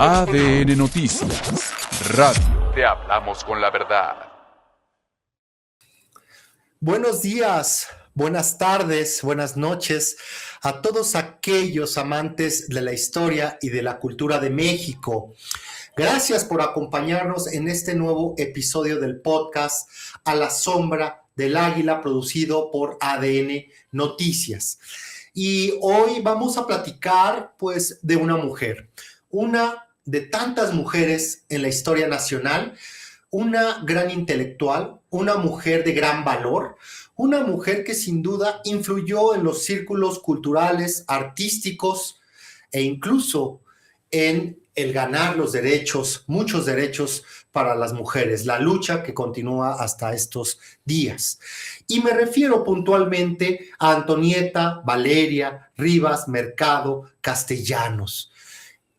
ADN Noticias, Radio. Te hablamos con la verdad. Buenos días, buenas tardes, buenas noches a todos aquellos amantes de la historia y de la cultura de México. Gracias por acompañarnos en este nuevo episodio del podcast A la Sombra del Águila, producido por ADN Noticias. Y hoy vamos a platicar, pues, de una mujer, una de tantas mujeres en la historia nacional, una gran intelectual, una mujer de gran valor, una mujer que sin duda influyó en los círculos culturales, artísticos e incluso en el ganar los derechos, muchos derechos para las mujeres, la lucha que continúa hasta estos días. Y me refiero puntualmente a Antonieta Valeria Rivas Mercado Castellanos,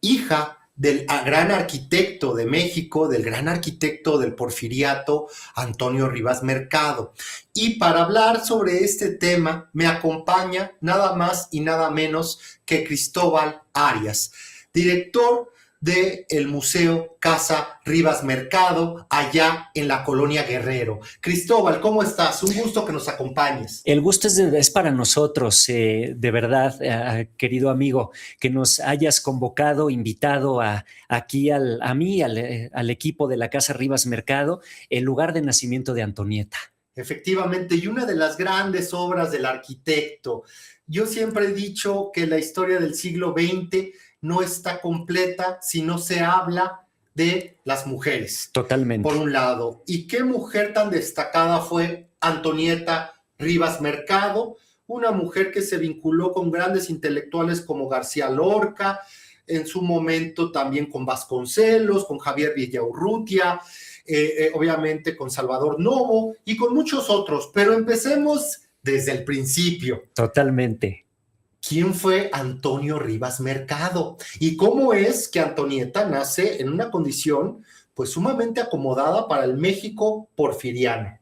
hija del gran arquitecto de México, del gran arquitecto del Porfiriato, Antonio Rivas Mercado. Y para hablar sobre este tema me acompaña nada más y nada menos que Cristóbal Arias, director del Museo Casa Rivas Mercado, allá en la Colonia Guerrero. Cristóbal, ¿cómo estás? Un gusto que nos acompañes. El gusto es para nosotros, de verdad, querido amigo, que nos hayas convocado, invitado aquí al equipo de la Casa Rivas Mercado, el lugar de nacimiento de Antonieta. Efectivamente, y una de las grandes obras del arquitecto. Yo siempre he dicho que la historia del siglo XX no está completa si no se habla de las mujeres. Totalmente. Por un lado. ¿Y qué mujer tan destacada fue Antonieta Rivas Mercado? Una mujer que se vinculó con grandes intelectuales como García Lorca, en su momento también con Vasconcelos, con Javier Villaurrutia, obviamente con Salvador Novo y con muchos otros. Pero empecemos desde el principio. Totalmente. ¿Quién fue Antonio Rivas Mercado? ¿Y cómo es que Antonieta nace en una condición pues sumamente acomodada para el México porfiriano?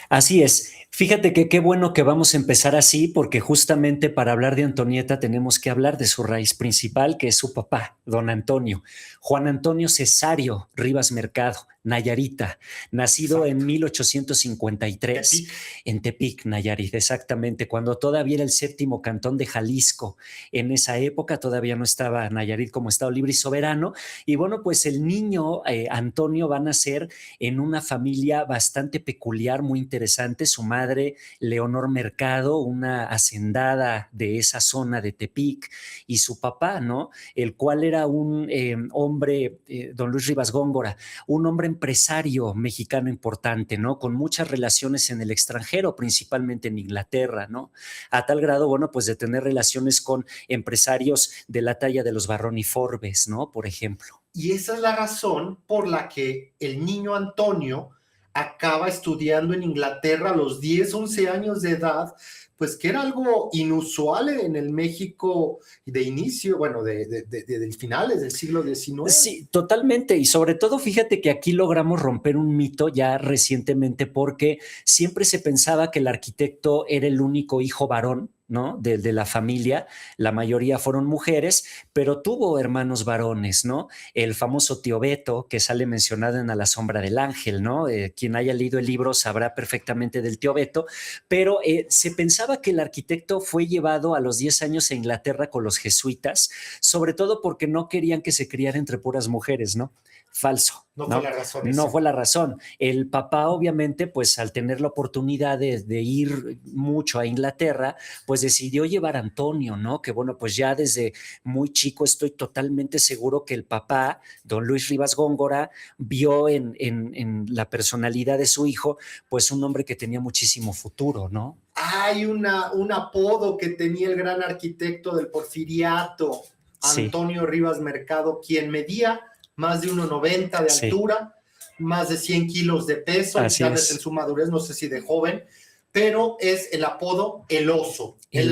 Así es. Fíjate que qué bueno que vamos a empezar así, porque justamente para hablar de Antonieta tenemos que hablar de su raíz principal, que es su papá, don Antonio, Juan Antonio Cesario Rivas Mercado, Nayarita, nacido Exacto. en 1853 Tepic. en Tepic, Nayarit, exactamente, cuando todavía era el séptimo cantón de Jalisco. En esa época todavía no estaba Nayarit como estado libre y soberano. Y bueno, pues el niño Antonio va a nacer en una familia bastante peculiar, muy interesante. Su madre, Leonor Mercado, una hacendada de esa zona de Tepic, y su papá, ¿no? El cual era un hombre, don Luis Rivas Góngora, un hombre empresario mexicano importante, ¿no? Con muchas relaciones en el extranjero, principalmente en Inglaterra, ¿no? A tal grado, bueno, pues de tener relaciones con empresarios de la talla de los Barrón y Forbes, ¿no? Por ejemplo. Y esa es la razón por la que el niño Antonio acaba estudiando en Inglaterra a los 10, 11 años de edad, pues que era algo inusual en el México de inicio, bueno, de finales del siglo XIX. Sí, totalmente. Y sobre todo, fíjate que aquí logramos romper un mito ya recientemente, porque siempre se pensaba que el arquitecto era el único hijo varón, ¿no? De la familia. La mayoría fueron mujeres, pero tuvo hermanos varones, ¿no? El famoso tío Beto, que sale mencionado en A la Sombra del Ángel, ¿no? Quien haya leído el libro sabrá perfectamente del tío Beto, pero se pensaba que el arquitecto fue llevado a los 10 años a Inglaterra con los jesuitas, sobre todo porque no querían que se criara entre puras mujeres, ¿no? Falso. No fue la razón. No fue la razón. El papá, obviamente, pues al tener la oportunidad de ir mucho a Inglaterra, pues decidió llevar a Antonio, ¿no? Que bueno, pues ya desde muy chico estoy totalmente seguro que el papá, don Luis Rivas Góngora, vio en la personalidad de su hijo, pues un hombre que tenía muchísimo futuro, ¿no? Hay un apodo que tenía el gran arquitecto del Porfiriato, Antonio sí. Rivas Mercado, quien medía más de 1,90 de sí. altura, más de 100 kilos de peso, ya en su madurez, no sé si de joven, pero es el apodo El Oso. El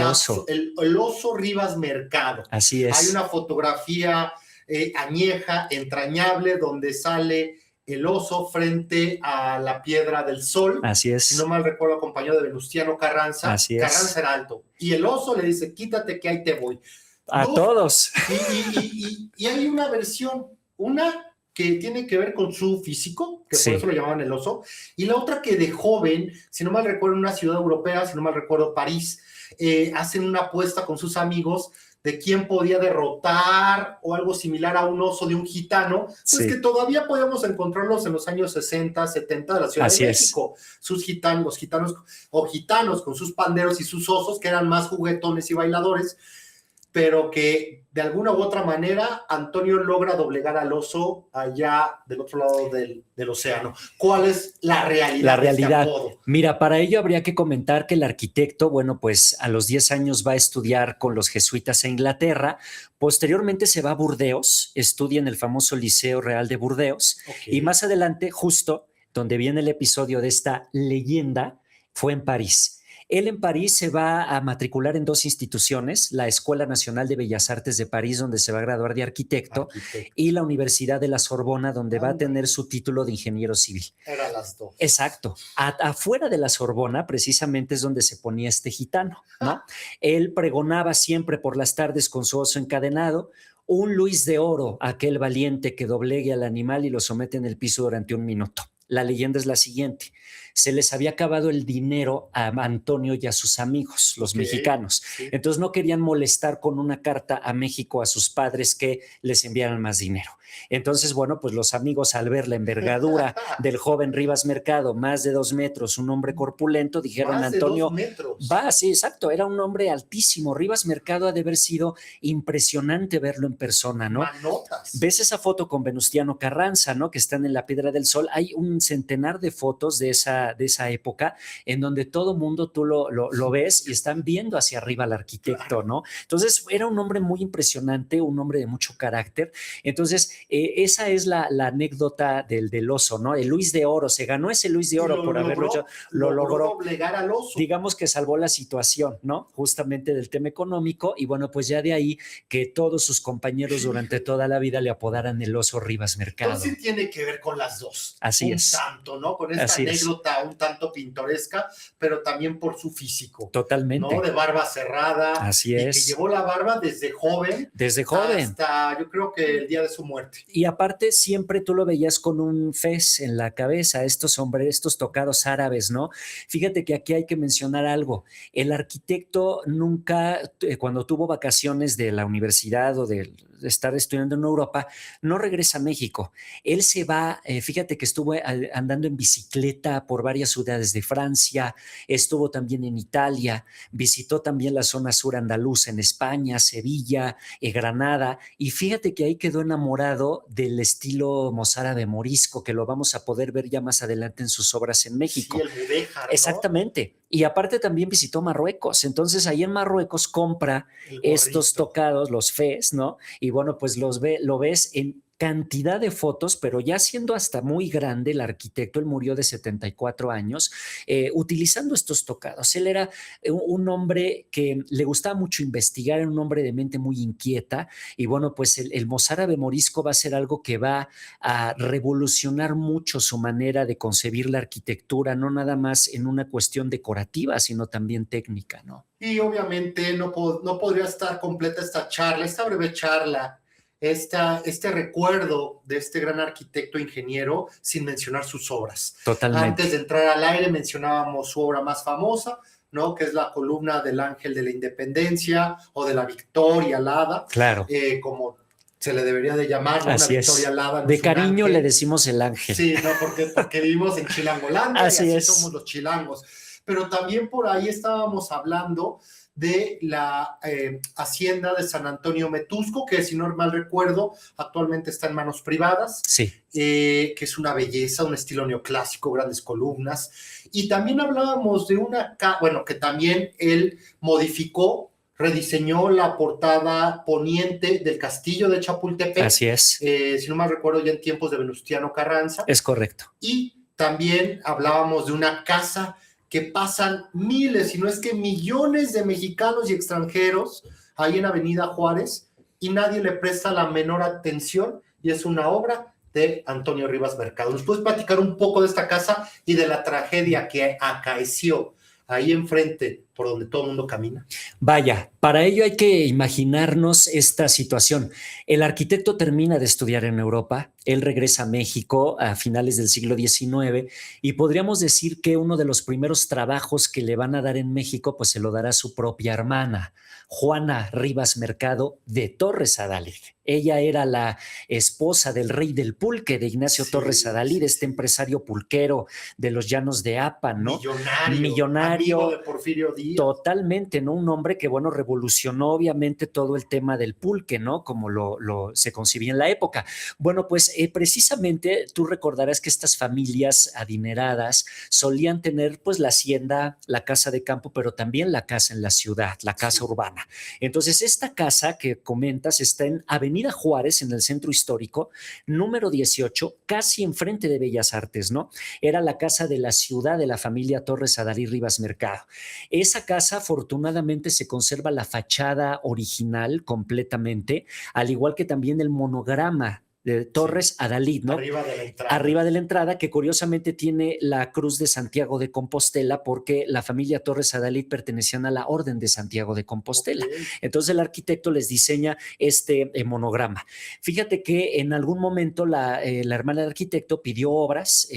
Oso Rivas Mercado. Así es. Hay una fotografía añeja, entrañable, donde sale el oso frente a la Piedra del Sol. Así es. Si no mal recuerdo, acompañado de Venustiano Carranza. Así es. Carranza era alto. Y el oso le dice, quítate que ahí te voy. A todos. Y hay una versión Una que tiene que ver con su físico, que Sí. por eso lo llamaban el oso, y la otra que de joven, si no mal recuerdo, en una ciudad europea, si no mal recuerdo, París, hacen una apuesta con sus amigos de quién podía derrotar o algo similar a un oso de un gitano, pues Sí. que todavía podíamos encontrarlos en los años 60, 70 de la Ciudad Así de es. México. Sus gitanos, los gitanos o gitanos con sus panderos y sus osos, que eran más juguetones y bailadores, pero que de alguna u otra manera Antonio logra doblegar al oso allá del otro lado del océano. ¿Cuál es la realidad? La de este realidad. apodo? Mira, para ello habría que comentar que el arquitecto, bueno, pues a los 10 años va a estudiar con los jesuitas a Inglaterra, posteriormente se va a Burdeos, estudia en el famoso Liceo Real de Burdeos, Okay. y más adelante, justo donde viene el episodio de esta leyenda, fue en París. Él en París se va a matricular en 2 instituciones, la Escuela Nacional de Bellas Artes de París, donde se va a graduar de arquitecto, y la Universidad de la Sorbona, donde va a tener su título de ingeniero civil. Eran las dos. Exacto. Afuera de la Sorbona, precisamente es donde se ponía este gitano, ¿no? Él pregonaba siempre por las tardes con su oso encadenado, un Luis de Oro, aquel valiente que doblegue al animal y lo somete en el piso durante 1 minuto. La leyenda es la siguiente: se les había acabado el dinero a Antonio y a sus amigos, los mexicanos. Sí. Entonces no querían molestar con una carta a México a sus padres que les enviaran más dinero. Entonces, bueno, pues los amigos, al ver la envergadura del joven Rivas Mercado, más de 2 metros, un hombre corpulento, dijeron: Más Antonio, de 2 metros. va, sí, exacto, era un hombre altísimo. Rivas Mercado ha de haber sido impresionante verlo en persona, ¿no? Manotas. Ves esa foto con Venustiano Carranza, ¿no? Que están en la Piedra del Sol. Hay un centenar de fotos de esa época en donde todo mundo tú lo ves y están viendo hacia arriba al arquitecto, ¿no? Entonces era un hombre muy impresionante, un hombre de mucho carácter. Entonces esa es la anécdota del oso, ¿no? El Luis de Oro, se ganó ese Luis de Oro por haberlo hecho, lo logró doblegar al oso. Digamos que salvó la situación, ¿no? Justamente del tema económico, y bueno, pues ya de ahí que todos sus compañeros durante toda la vida le apodaran el oso Rivas Mercado. Entonces tiene que ver con las dos. Así es. Un tanto, ¿no? Con esta anécdota un tanto pintoresca, pero también por su físico. Totalmente. ¿No? De barba cerrada. Así es. Y que llevó la barba desde joven. Desde joven. Hasta, yo creo que el día de su muerte. Y aparte siempre tú lo veías con un fez en la cabeza, estos tocados árabes, ¿no? Fíjate que aquí hay que mencionar algo. El arquitecto nunca, cuando tuvo vacaciones de la universidad o de estar estudiando en Europa, no regresa a México. Él se va, fíjate que estuvo andando en bicicleta por varias ciudades de Francia, estuvo también en Italia, visitó también la zona sur andaluza en España, Sevilla, Granada, y fíjate que ahí quedó enamorado del estilo mozárabe morisco, que lo vamos a poder ver ya más adelante en sus obras en México. Sí, el mudéjar, ¿no? Exactamente. Y aparte también visitó Marruecos. Entonces ahí en Marruecos compra estos tocados, los fez, ¿no? Y bueno, pues lo ves en cantidad de fotos, pero ya siendo hasta muy grande el arquitecto, él murió de 74 años, utilizando estos tocados. Él era un hombre que le gustaba mucho investigar, era un hombre de mente muy inquieta, y bueno, pues el mozárabe morisco va a ser algo que va a revolucionar mucho su manera de concebir la arquitectura, no nada más en una cuestión decorativa, sino también técnica, ¿no? Y obviamente no podría estar completa esta breve charla, este recuerdo de este gran arquitecto ingeniero sin mencionar sus obras. Totalmente. Antes de entrar al aire mencionábamos su obra más famosa, ¿no? Que es la columna del Ángel de la Independencia o de la Victoria Alada. Claro. Como se le debería de llamar, ¿no? Así Una Victoria Alada. No de cariño le decimos el ángel. Sí, no, porque vivimos en Chilangolandia así y así somos los chilangos. Pero también por ahí estábamos hablando de la hacienda de San Antonio Metusco, que si no mal recuerdo, actualmente está en manos privadas. Sí. Que es una belleza, un estilo neoclásico, grandes columnas. Y también hablábamos de que también él modificó, rediseñó la portada poniente del castillo de Chapultepec. Así es. Si no mal recuerdo, ya en tiempos de Venustiano Carranza. Es correcto. Y también hablábamos de una casa que pasan miles, si no es que millones de mexicanos y extranjeros ahí en Avenida Juárez y nadie le presta la menor atención, y es una obra de Antonio Rivas Mercado. ¿Nos puedes platicar un poco de esta casa y de la tragedia que acaeció ahí enfrente por donde todo el mundo camina? Vaya, para ello hay que imaginarnos esta situación. El arquitecto termina de estudiar en Europa, él regresa a México a finales del siglo XIX y podríamos decir que uno de los primeros trabajos que le van a dar en México, pues se lo dará su propia hermana, Juana Rivas Mercado de Torres Adalid. Ella era la esposa del rey del pulque, de Ignacio Torres Adalid, este empresario pulquero de los llanos de Apan, ¿no? Millonario, amigo de Porfirio Díaz. Totalmente, ¿no? Un hombre que, bueno, revolucionó obviamente todo el tema del pulque, ¿no? Como se concibía en la época. Bueno, pues precisamente tú recordarás que estas familias adineradas solían tener pues la hacienda, la casa de campo, pero también la casa en la ciudad, la casa urbana. Entonces, esta casa que comentas está en Avenida Juárez, en el centro histórico, número 18, casi enfrente de Bellas Artes, ¿no? Era la casa de la ciudad de la familia Torres Adalid Rivas Mercado. Esa casa, afortunadamente, se conserva la fachada original completamente, al igual que también el monograma de Torres Adalid, ¿no? Arriba de la entrada, que curiosamente tiene la Cruz de Santiago de Compostela, porque la familia Torres Adalid pertenecían a la Orden de Santiago de Compostela. Entonces el arquitecto les diseña este monograma. Fíjate que en algún momento la hermana del arquitecto pidió obras,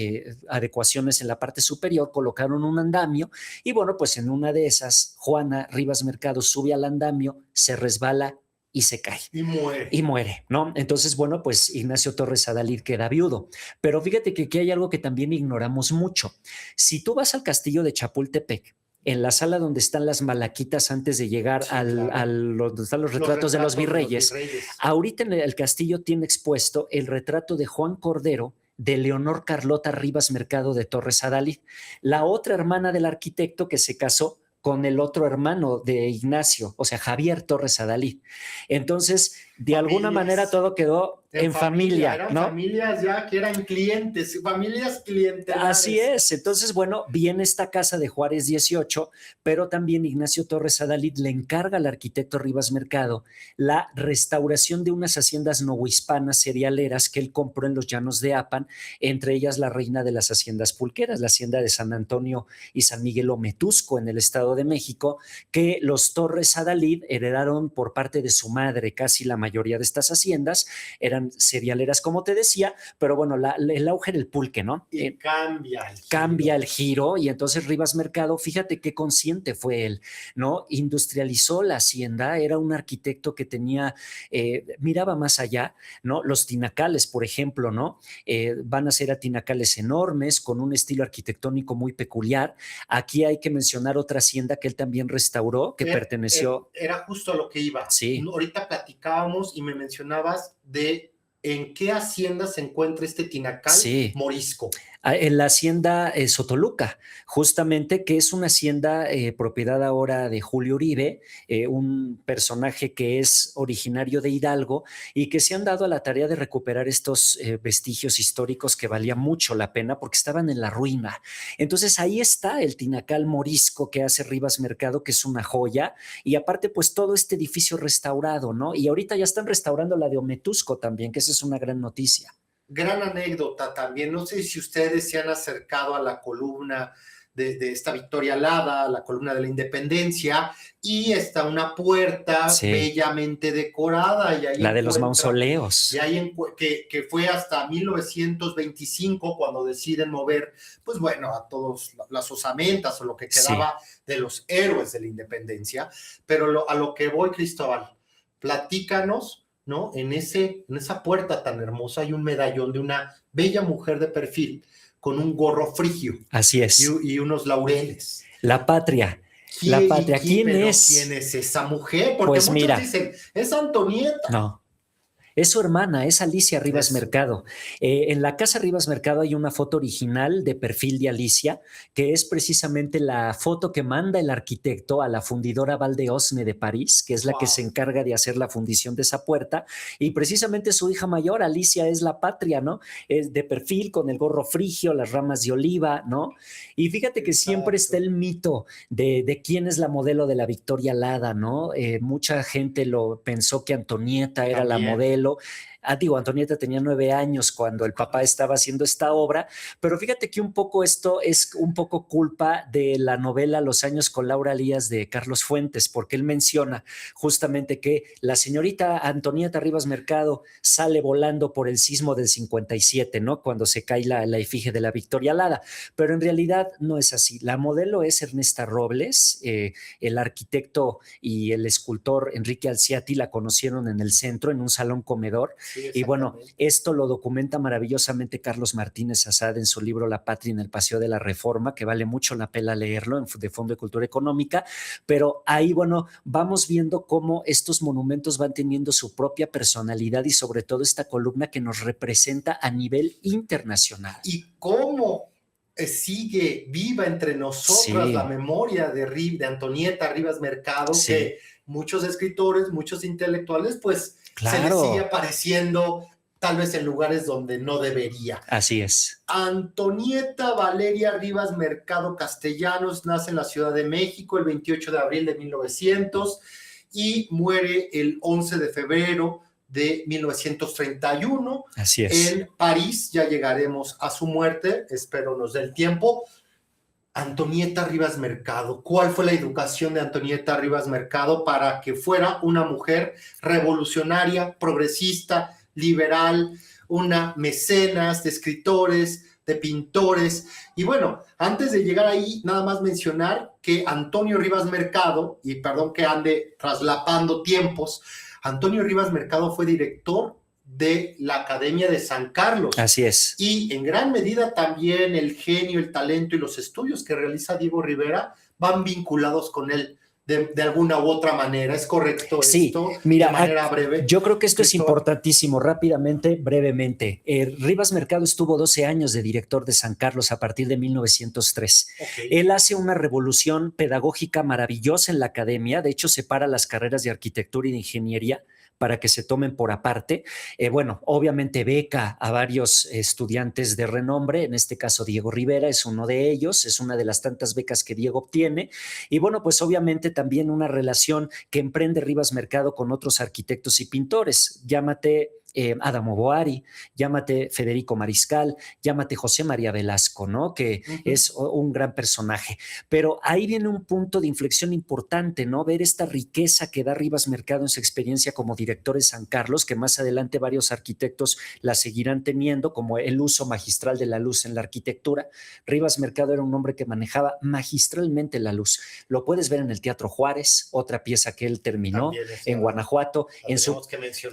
adecuaciones en la parte superior, colocaron un andamio y bueno, pues en una de esas, Juana Rivas Mercado sube al andamio, se resbala y se cae. Y muere, ¿no? Entonces, bueno, pues Ignacio Torres Adalid queda viudo. Pero fíjate que aquí hay algo que también ignoramos mucho. Si tú vas al castillo de Chapultepec, en la sala donde están las malaquitas antes de llegar donde están los retratos de los virreyes, ahorita en el castillo tiene expuesto el retrato de Juan Cordero, de Leonor Carlota Rivas Mercado de Torres Adalid, la otra hermana del arquitecto que se casó con el otro hermano de Ignacio, o sea, Javier Torres Adalid. Entonces, de alguna manera todo quedó en familia, eran ¿no? Familias ya que eran clientes, familias clientelares. Así es. Entonces, bueno, viene esta casa de Juárez 18, pero también Ignacio Torres Adalid le encarga al arquitecto Rivas Mercado la restauración de unas haciendas novohispanas cerealeras que él compró en los llanos de Apan, entre ellas la reina de las haciendas pulqueras, la hacienda de San Antonio y San Miguel Ometusco en el Estado de México, que los Torres Adalid heredaron por parte de su madre. Casi la mayoría de estas haciendas eran cerealeras, como te decía, pero bueno, el auge del pulque, ¿no? Y cambia el giro y entonces Rivas Mercado, fíjate qué consciente fue él, ¿no? Industrializó la hacienda, era un arquitecto que tenía, miraba más allá, ¿no? Los tinacales, por ejemplo, ¿no? Van a ser tinacales enormes, con un estilo arquitectónico muy peculiar. Aquí hay que mencionar otra hacienda que él también restauró, que perteneció... Era justo a lo que iba. Sí. Ahorita platicábamos y me mencionabas de en qué hacienda se encuentra este tinacal morisco. En la hacienda Sotoluca, justamente, que es una hacienda propiedad ahora de Julio Uribe, un personaje que es originario de Hidalgo y que se han dado a la tarea de recuperar estos vestigios históricos que valía mucho la pena porque estaban en la ruina. Entonces ahí está el tinacal morisco que hace Rivas Mercado, que es una joya, y aparte pues todo este edificio restaurado, ¿no? Y ahorita ya están restaurando la de Ometusco también, que esa es una gran noticia. Gran anécdota también, no sé si ustedes se han acercado a la columna de esta Victoria Alada, la columna de la Independencia, y está una puerta bellamente decorada. Y ahí la de los mausoleos. Y ahí que fue hasta 1925 cuando deciden mover, pues bueno, a todos las osamentas o lo que quedaba de los héroes de la Independencia. Pero a lo que voy, Cristóbal, platícanos, ¿no? En esa puerta tan hermosa hay un medallón de una bella mujer de perfil con un gorro frigio. Así es. Y unos laureles. La patria. La patria. ¿Quién es? ¿Quién es esa mujer? Porque pues muchos dicen, es Antonieta. No. Es su hermana, es Alicia Rivas Mercado. En la casa Rivas Mercado hay una foto original de perfil de Alicia, que es precisamente la foto que manda el arquitecto a la fundidora Valdeosne de París, que es la que se encarga de hacer la fundición de esa puerta. Y precisamente su hija mayor, Alicia, es la patria, ¿no? Es de perfil, con el gorro frigio, las ramas de oliva, ¿no? Y fíjate que siempre está el mito de quién es la modelo de la Victoria Alada, ¿no? Mucha gente lo pensó que Antonieta era la modelo. Antonieta tenía 9 años cuando el papá estaba haciendo esta obra, pero fíjate que un poco esto es un poco culpa de la novela Los años con Laura Lías de Carlos Fuentes, porque él menciona justamente que la señorita Antonieta Rivas Mercado sale volando por el sismo del 57, ¿no? Cuando se cae la efigie de la Victoria Alada, pero en realidad no es así. La modelo es Ernesta Robles, el arquitecto y el escultor Enrique Alciati la conocieron en el centro, en un salón comedor, sí, y bueno, esto lo documenta maravillosamente Carlos Martínez Azad en su libro La Patria en el Paseo de la Reforma, que vale mucho la pena leerlo, de Fondo de Cultura Económica, pero ahí, bueno, vamos viendo cómo estos monumentos van teniendo su propia personalidad y sobre todo esta columna que nos representa a nivel internacional. Y cómo sigue viva entre nosotras, sí, la memoria de Antonieta Rivas Mercado, sí, que muchos escritores, muchos intelectuales, pues claro, se les sigue apareciendo tal vez en lugares donde no debería. Así es. Antonieta Valeria Rivas Mercado Castellanos nace en la Ciudad de México el 28 de abril de 1900 y muere el 11 de febrero de 1931. Así es. En París, ya llegaremos a su muerte, espero nos dé el tiempo. Antonieta Rivas Mercado, ¿cuál fue la educación de Antonieta Rivas Mercado para que fuera una mujer revolucionaria, progresista, liberal, una mecenas de escritores, de pintores? Y bueno, antes de llegar ahí, nada más mencionar que Antonio Rivas Mercado, y perdón que ande traslapando tiempos, Antonio Rivas Mercado fue director de la Academia de San Carlos. Así es. Y en gran medida también el genio, el talento y los estudios que realiza Diego Rivera van vinculados con él de alguna u otra manera. ¿Es correcto sí, esto? Mira, de manera breve. Yo creo que esto es importantísimo, rápidamente, brevemente. Rivas Mercado estuvo 12 años de director de San Carlos a partir de 1903. Okay. Él hace una revolución pedagógica maravillosa en la academia, de hecho separa las carreras de arquitectura y de ingeniería para que se tomen por aparte. Bueno, obviamente beca a varios estudiantes de renombre, en este caso Diego Rivera es uno de ellos, es una de las tantas becas que Diego obtiene, y bueno, pues obviamente también una relación que emprende Rivas Mercado con otros arquitectos y pintores, llámate Adamo Boari, llámate Federico Mariscal, llámate José María Velasco, ¿no? Que es un gran personaje. Pero ahí viene un punto de inflexión importante, ¿no? Ver esta riqueza que da Rivas Mercado en su experiencia como director de San Carlos, que más adelante varios arquitectos la seguirán teniendo, como el uso magistral de la luz en la arquitectura. Rivas Mercado era un hombre que manejaba magistralmente la luz. Lo puedes ver en el Teatro Juárez, otra pieza que él terminó en Guanajuato.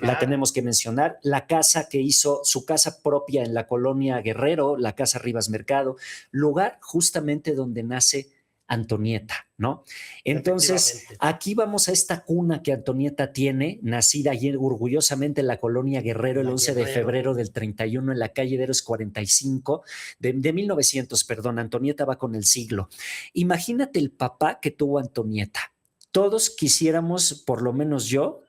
La tenemos que mencionar. La casa que hizo, su casa propia en la colonia Guerrero, la Casa Rivas Mercado, lugar justamente donde nace Antonieta, ¿no? Entonces, aquí vamos a esta cuna que Antonieta tiene, nacida ayer orgullosamente en la colonia Guerrero el 11 de febrero del 31 en la calle de Héroes 45, de 1900, perdón, Antonieta va con el siglo. Imagínate el papá que tuvo Antonieta. Todos quisiéramos, por lo menos yo,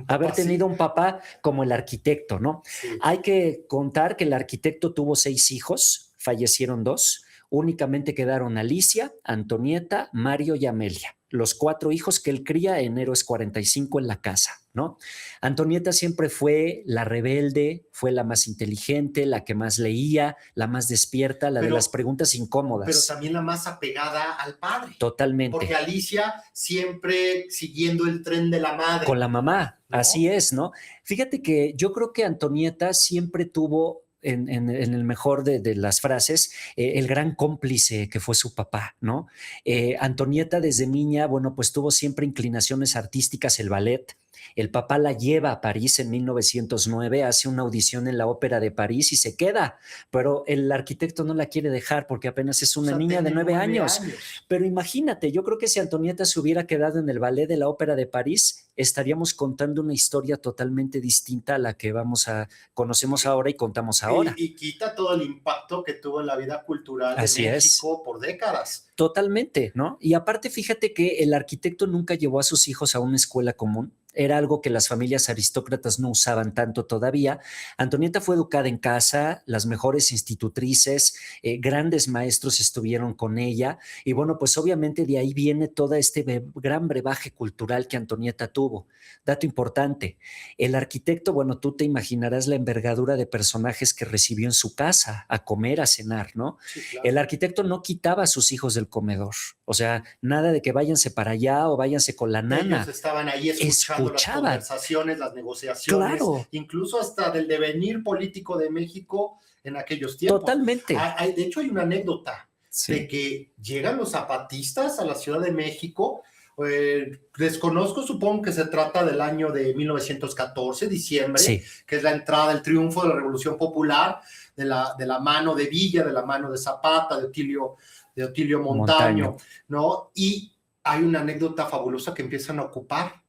haber tenido un papá como el arquitecto, ¿no? Sí. Hay que contar que el arquitecto tuvo 6 hijos, fallecieron 2, únicamente quedaron Alicia, Antonieta, Mario y Amelia, los 4 hijos que él cría en Héroes 45 en la casa, ¿no? Antonieta siempre fue la rebelde, fue la más inteligente, la que más leía, la más despierta, de las preguntas incómodas. Pero también la más apegada al padre. Totalmente. Porque Alicia siempre siguiendo el tren de la madre. Con la mamá, ¿no? Así es, ¿no? Fíjate que yo creo que Antonieta siempre tuvo en el mejor de las frases, el gran cómplice que fue su papá, ¿no? Antonieta desde niña, bueno, pues tuvo siempre inclinaciones artísticas, el ballet. El papá la lleva a París en 1909, hace una audición en la Ópera de París y se queda, pero el arquitecto no la quiere dejar porque apenas es una niña de 9 años. Pero imagínate, yo creo que si Antonieta se hubiera quedado en el ballet de la Ópera de París, estaríamos contando una historia totalmente distinta a la que conocemos ahora y contamos ahora. Y quita todo el impacto que tuvo en la vida cultural de México por décadas. Totalmente, ¿no? Y aparte, fíjate que el arquitecto nunca llevó a sus hijos a una escuela común. era algo que las familias aristócratas no usaban tanto todavía. Antonieta fue educada en casa, las mejores institutrices, grandes maestros estuvieron con ella y bueno, pues obviamente de ahí viene todo este gran brebaje cultural que Antonieta tuvo. Dato importante, el arquitecto, bueno, tú te imaginarás la envergadura de personajes que recibió en su casa a comer, a cenar, ¿no? Sí, claro. El arquitecto no quitaba a sus hijos del comedor, o sea, nada de que váyanse para allá o váyanse con la nana. Ellos estaban ahí escuchando las conversaciones, las negociaciones, claro, incluso hasta del devenir político de México en aquellos tiempos. Totalmente. De hecho, hay una anécdota Sí. de que llegan los zapatistas a la Ciudad de México. Desconozco, supongo que se trata del año de 1914, diciembre, Sí. que es la entrada, el triunfo de la Revolución Popular, de la mano de Villa, de la mano de Zapata, de Otilio Montaño, ¿no? Y hay una anécdota fabulosa que empiezan a ocupar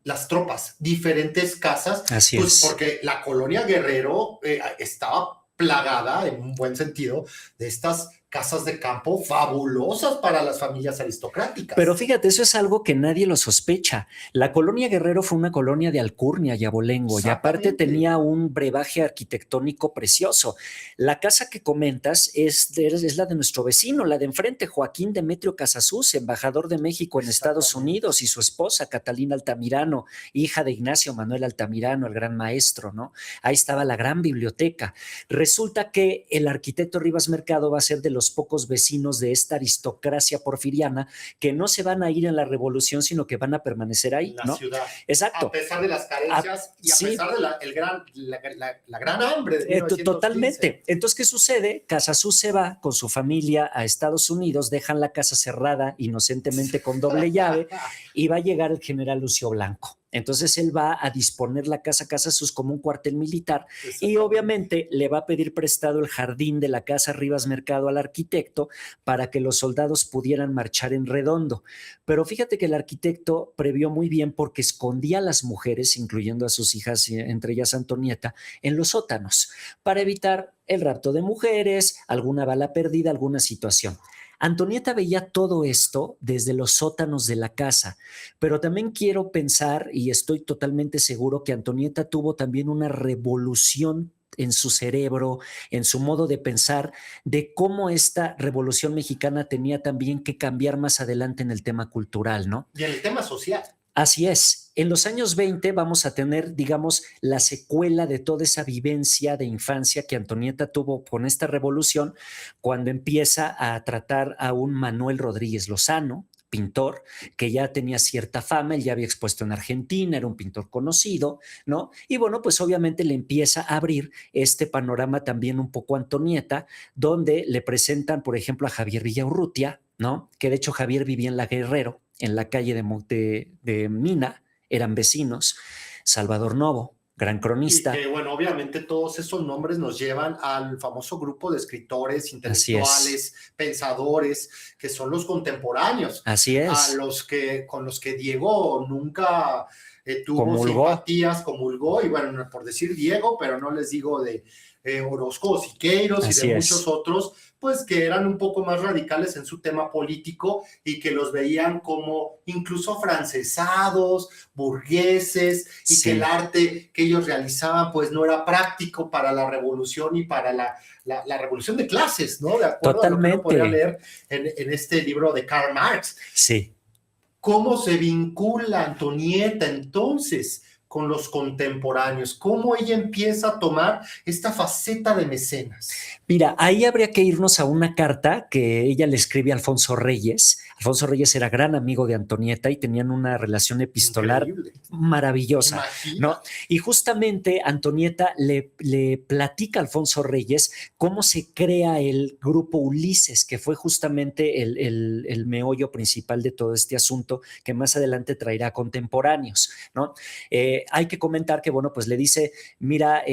las tropas, diferentes casas, Así pues es. porque la colonia Guerrero estaba plagada, en un buen sentido, de estas casas de campo fabulosas para las familias aristocráticas. Pero fíjate, eso es algo que nadie lo sospecha. La colonia Guerrero fue una colonia de alcurnia y abolengo, y aparte tenía un brebaje arquitectónico precioso. La casa que comentas es la de nuestro vecino, la de enfrente, Joaquín Demetrio Casasus, embajador de México en Estados Unidos, y su esposa, Catalina Altamirano, hija de Ignacio Manuel Altamirano, el gran maestro, ¿no? Ahí estaba la gran biblioteca. Resulta que el arquitecto Rivas Mercado va a ser de los pocos vecinos de esta aristocracia porfiriana que no se van a ir en la revolución, sino que van a permanecer ahí, la ¿no? ciudad. Exacto. A pesar de las carencias y a pesar de la gran hambre de 1915. Totalmente. Entonces, ¿qué sucede? Casasus se va con su familia a Estados Unidos, dejan la casa cerrada inocentemente con doble llave y va a llegar el general Lucio Blanco. Entonces él va a disponer la casa Casasus como un cuartel militar y obviamente le va a pedir prestado el jardín de la casa Rivas Mercado al arquitecto para que los soldados pudieran marchar en redondo. Pero fíjate que el arquitecto previó muy bien porque escondía a las mujeres, incluyendo a sus hijas, entre ellas Antonieta, en los sótanos para evitar el rapto de mujeres, alguna bala perdida, alguna situación. Antonieta veía todo esto desde los sótanos de la casa, pero también quiero pensar, y estoy totalmente seguro, que Antonieta tuvo también una revolución en su cerebro, en su modo de pensar, de cómo esta revolución mexicana tenía también que cambiar más adelante en el tema cultural, ¿no? Y en el tema social. Así es. En los años 20 vamos a tener, digamos, la secuela de toda esa vivencia de infancia que Antonieta tuvo con esta revolución cuando empieza a tratar a un Manuel Rodríguez Lozano, pintor, que ya tenía cierta fama, él ya había expuesto en Argentina, era un pintor conocido, ¿no? Y bueno, pues obviamente le empieza a abrir este panorama también un poco a Antonieta, donde le presentan, por ejemplo, a Javier Villaurrutia, ¿no? Que de hecho Javier vivía en La Guerrero, en la calle de Mina, eran vecinos, Salvador Novo, gran cronista. Y que, bueno, obviamente todos esos nombres nos llevan al famoso grupo de escritores, intelectuales, pensadores, que son los contemporáneos. Así es. Con los que Diego nunca tuvo simpatías, comulgó, y bueno, por decir Diego, pero no les digo de Orozco, Siqueiros y de muchos otros, pues que eran un poco más radicales en su tema político y que los veían como incluso afrancesados, burgueses, y que el arte que ellos realizaban pues no era práctico para la revolución y para la revolución de clases, ¿no? De acuerdo a lo que uno podría leer en este libro de Karl Marx. Sí. ¿Cómo se vincula Antonieta entonces con los contemporáneos? ¿Cómo ella empieza a tomar esta faceta de mecenas? Mira, ahí habría que irnos a una carta que ella le escribe a Alfonso Reyes. Alfonso Reyes era gran amigo de Antonieta y tenían una relación epistolar maravillosa, ¿no? Y justamente Antonieta le platica a Alfonso Reyes cómo se crea el grupo Ulises, que fue justamente el meollo principal de todo este asunto que más adelante traerá contemporáneos, ¿no? Hay que comentar que, bueno, pues le dice, mira,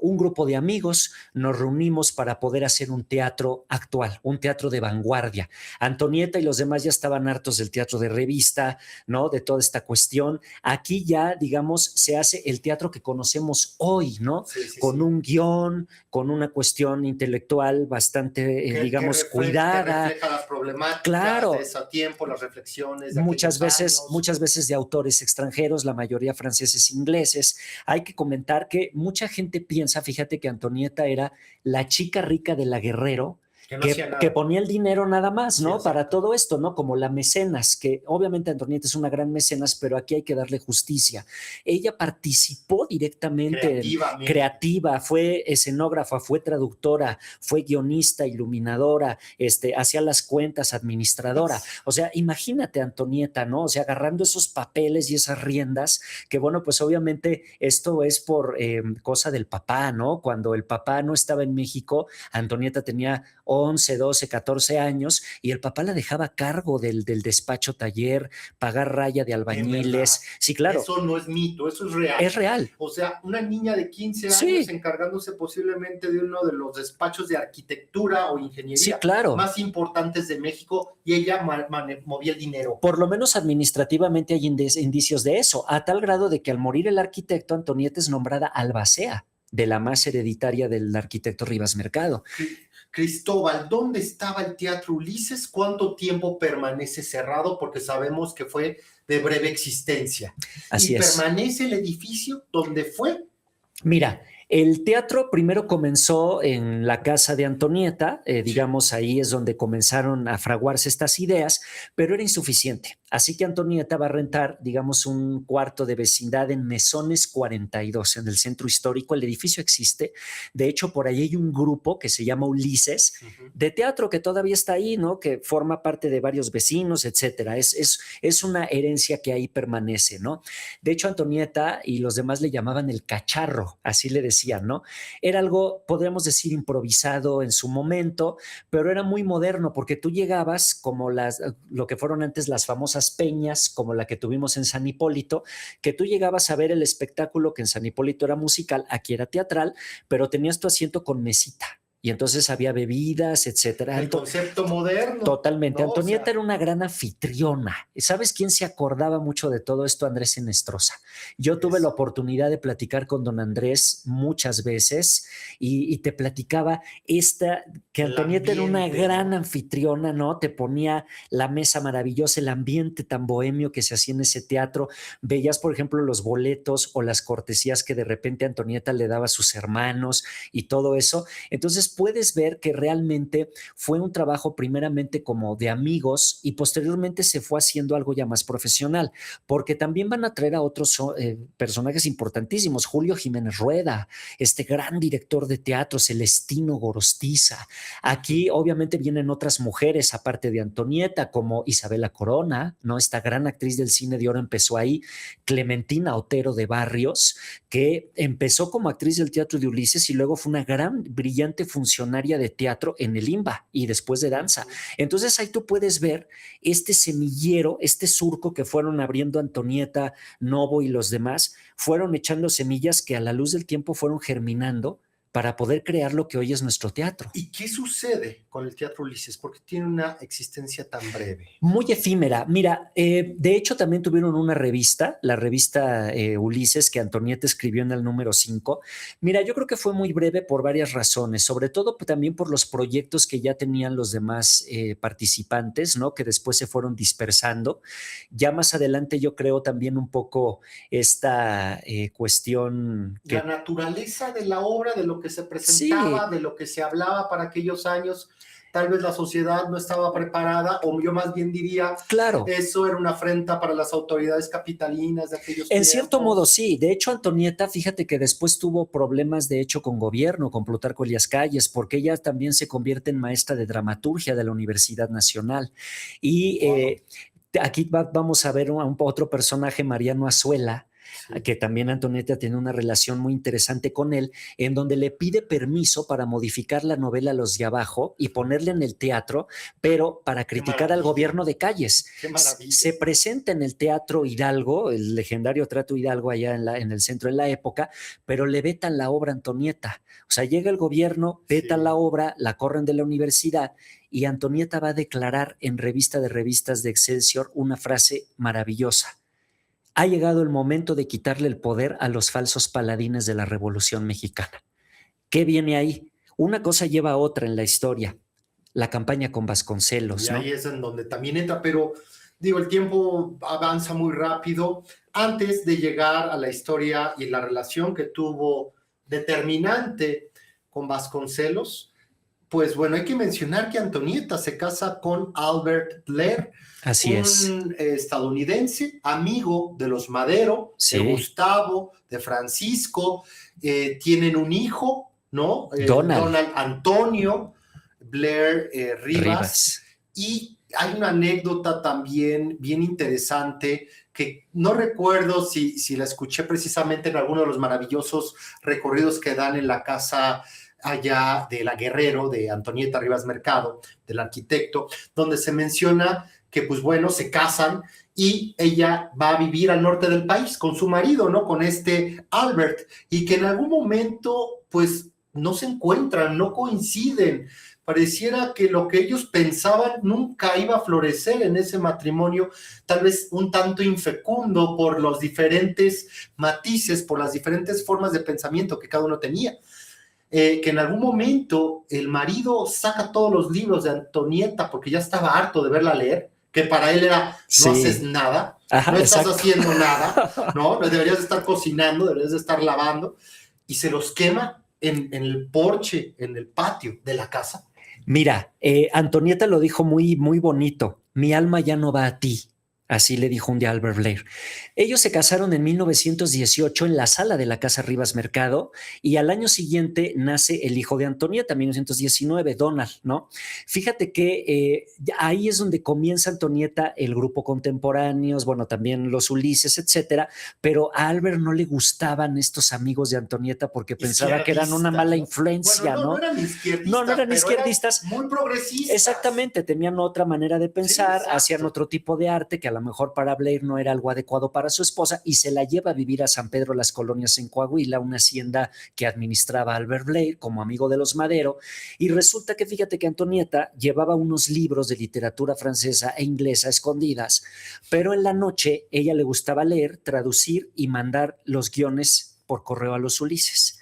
un grupo de amigos nos reunimos para poder hacer un teatro actual, un teatro de vanguardia. Antonieta y los demás demás ya estaban hartos del teatro de revista, ¿no? De toda esta cuestión. Aquí ya, digamos, se hace el teatro que conocemos hoy, ¿no? Con un guión, con una cuestión intelectual bastante, digamos, cuidada. Que refleja las problemáticas claro, de ese tiempo, las reflexiones de muchas veces de autores extranjeros, la mayoría franceses, ingleses. Hay que comentar que mucha gente piensa, fíjate que Antonieta era la chica rica de la Guerrero, que ponía el dinero nada más, ¿no? Sí, para todo esto, ¿no? Como la mecenas, que obviamente Antonieta es una gran mecenas, pero aquí hay que darle justicia. Ella participó directamente, creativa, fue escenógrafa, fue traductora, fue guionista, iluminadora, hacía las cuentas, administradora. O sea, imagínate Antonieta, ¿no? O sea, agarrando esos papeles y esas riendas, que bueno, pues obviamente esto es por cosa del papá, ¿no? Cuando el papá no estaba en México, Antonieta tenía 11, 12, 14 años y el papá la dejaba a cargo del despacho taller, pagar raya de albañiles. Sí, claro. Eso no es mito, eso es real. Es real. O sea, una niña de 15 años encargándose posiblemente de uno de los despachos de arquitectura o ingeniería más importantes de México y ella movía el dinero. Por lo menos administrativamente hay indicios de eso, a tal grado de que al morir el arquitecto, Antonieta es nombrada albacea de la más hereditaria del arquitecto Rivas Mercado. Sí. Cristóbal, ¿dónde estaba el Teatro Ulises? ¿Cuánto tiempo permanece cerrado? Porque sabemos que fue de breve existencia. Así es. ¿Permanece el edificio donde fue? Mira, el teatro primero comenzó en la casa de Antonieta, digamos, ahí es donde comenzaron a fraguarse estas ideas, pero era insuficiente. Así que Antonieta va a rentar, digamos, un cuarto de vecindad en Mesones 42, en el centro histórico. El edificio existe. De hecho, por ahí hay un grupo que se llama Ulises, de teatro que todavía está ahí, ¿no? Que forma parte de varios vecinos, etcétera. Es una herencia que ahí permanece, ¿no? De hecho, Antonieta y los demás le llamaban el cacharro, así le decían, ¿no? Era algo, podríamos decir, improvisado en su momento, pero era muy moderno porque tú llegabas como lo que fueron antes las famosas peñas, como la que tuvimos en San Hipólito, que tú llegabas a ver el espectáculo que en San Hipólito era musical, aquí era teatral, pero tenías tu asiento con mesita. Y entonces había bebidas, etcétera. El concepto moderno. Totalmente. ¿No? Antonieta era una gran anfitriona. ¿Sabes quién se acordaba mucho de todo esto? Andrés Enestrosa. Yo tuve la oportunidad de platicar con don Andrés muchas veces y te platicaba que Antonieta era una gran anfitriona, ¿no? Te ponía la mesa maravillosa, el ambiente tan bohemio que se hacía en ese teatro. Veías, por ejemplo, los boletos o las cortesías que de repente Antonieta le daba a sus hermanos y todo eso. Entonces, puedes ver que realmente fue un trabajo primeramente como de amigos y posteriormente se fue haciendo algo ya más profesional, porque también van a traer a otros personajes importantísimos. Julio Jiménez Rueda, este gran director de teatro, Celestino Gorostiza. Aquí obviamente vienen otras mujeres aparte de Antonieta, como Isabela Corona, ¿no? Esta gran actriz del cine de oro empezó ahí. Clementina Otero de Barrios, que empezó como actriz del teatro de Ulises y luego fue una gran, brillante funcionaria de teatro en el IMBA y después de danza. Entonces ahí tú puedes ver este semillero, este surco que fueron abriendo Antonieta, Novo y los demás, fueron echando semillas que a la luz del tiempo fueron germinando para poder crear lo que hoy es nuestro teatro. ¿Y qué sucede con el Teatro Ulises? Porque tiene una existencia tan breve. Muy efímera. Mira, de hecho también tuvieron una revista, la revista Ulises, que Antonieta escribió en el número 5. Mira, yo creo que fue muy breve por varias razones, sobre todo también por los proyectos que ya tenían los demás participantes, ¿no? Que después se fueron dispersando. Ya más adelante yo creo también un poco esta cuestión... La naturaleza de la obra, de lo que se presentaba, de lo que se hablaba para aquellos años, tal vez la sociedad no estaba preparada, o yo más bien diría, claro, eso era una afrenta para las autoridades capitalinas de aquellos tiempos. En cierto modo, sí. De hecho, Antonieta, fíjate que después tuvo problemas, de hecho, con gobierno, con Plutarco Elías Calles, porque ella también se convierte en maestra de dramaturgia de la Universidad Nacional. Y aquí vamos a ver a otro personaje, Mariano Azuela, que también Antonieta tiene una relación muy interesante con él, en donde le pide permiso para modificar la novela Los de Abajo y ponerla en el teatro, pero para criticar al gobierno de Calles. Se presenta en el Teatro Hidalgo, el legendario Teatro Hidalgo allá en el centro de la época, pero le vetan la obra a Antonieta. O sea, llega el gobierno, vetan la obra, la corren de la universidad y Antonieta va a declarar en Revista de Revistas de Excelsior una frase maravillosa. Ha llegado el momento de quitarle el poder a los falsos paladines de la Revolución Mexicana. ¿Qué viene ahí? Una cosa lleva a otra en la historia. La campaña con Vasconcelos, Y ¿no? ahí es en donde también entra, pero digo, el tiempo avanza muy rápido. Antes de llegar a la historia y la relación que tuvo determinante con Vasconcelos, pues bueno, hay que mencionar que Antonieta se casa con Albert Blair, Así es. un estadounidense, amigo de los Madero, Sí. de Gustavo, de Francisco, tienen un hijo, ¿no? Donald Antonio Blair Rivas. Y hay una anécdota también bien interesante que no recuerdo si la escuché precisamente en alguno de los maravillosos recorridos que dan en la casa allá de la Guerrero, de Antonieta Rivas Mercado, del arquitecto, donde se menciona que, pues bueno, se casan y ella va a vivir al norte del país con su marido, ¿no? Con este Albert, y que en algún momento, pues, no se encuentran, no coinciden. Pareciera que lo que ellos pensaban nunca iba a florecer en ese matrimonio, tal vez un tanto infecundo por los diferentes matices, por las diferentes formas de pensamiento que cada uno tenía. Que en algún momento el marido saca todos los libros de Antonieta porque ya estaba harto de verla leer, que para él era, no haces nada, no estás haciendo nada, ¿no? Deberías de estar cocinando, deberías de estar lavando, y se los quema en el porche, en el patio de la casa. Mira, Antonieta lo dijo muy, muy bonito. Mi alma ya no va a ti. Así le dijo un día Albert Blair. Ellos se casaron en 1918 en la sala de la Casa Rivas Mercado y al año siguiente nace el hijo de Antonieta, 1919, Donald, ¿no? Fíjate que ahí es donde comienza Antonieta, el grupo Contemporáneos, bueno, también los Ulises, etcétera, pero a Albert no le gustaban estos amigos de Antonieta porque pensaba que eran una mala influencia, bueno, ¿no? No eran izquierdistas. No eran izquierdistas. Eran muy progresistas. Exactamente, tenían otra manera de pensar, hacían otro tipo de arte que a lo mejor para Blair no era algo adecuado para su esposa y se la lleva a vivir a San Pedro Las Colonias en Coahuila, una hacienda que administraba Albert Blair como amigo de los Madero, y resulta que fíjate que Antonieta llevaba unos libros de literatura francesa e inglesa escondidas, pero en la noche ella le gustaba leer, traducir y mandar los guiones por correo a los Ulises.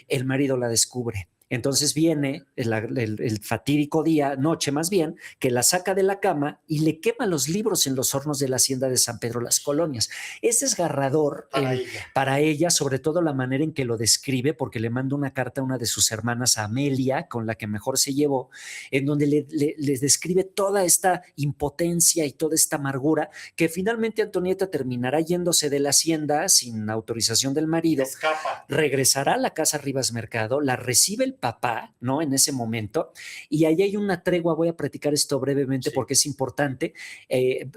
El marido la descubre. Entonces viene el fatídico día, noche más bien, que la saca de la cama y le quema los libros en los hornos de la hacienda de San Pedro Las Colonias. Es desgarrador para ella, sobre todo la manera en que lo describe, porque le manda una carta a una de sus hermanas, a Amelia, con la que mejor se llevó, en donde les describe toda esta impotencia y toda esta amargura, que finalmente Antonieta terminará yéndose de la hacienda sin autorización del marido, regresará a la Casa Rivas Mercado, la recibe el papá, ¿no? En ese momento, y ahí hay una tregua. Voy a platicar esto brevemente porque es importante.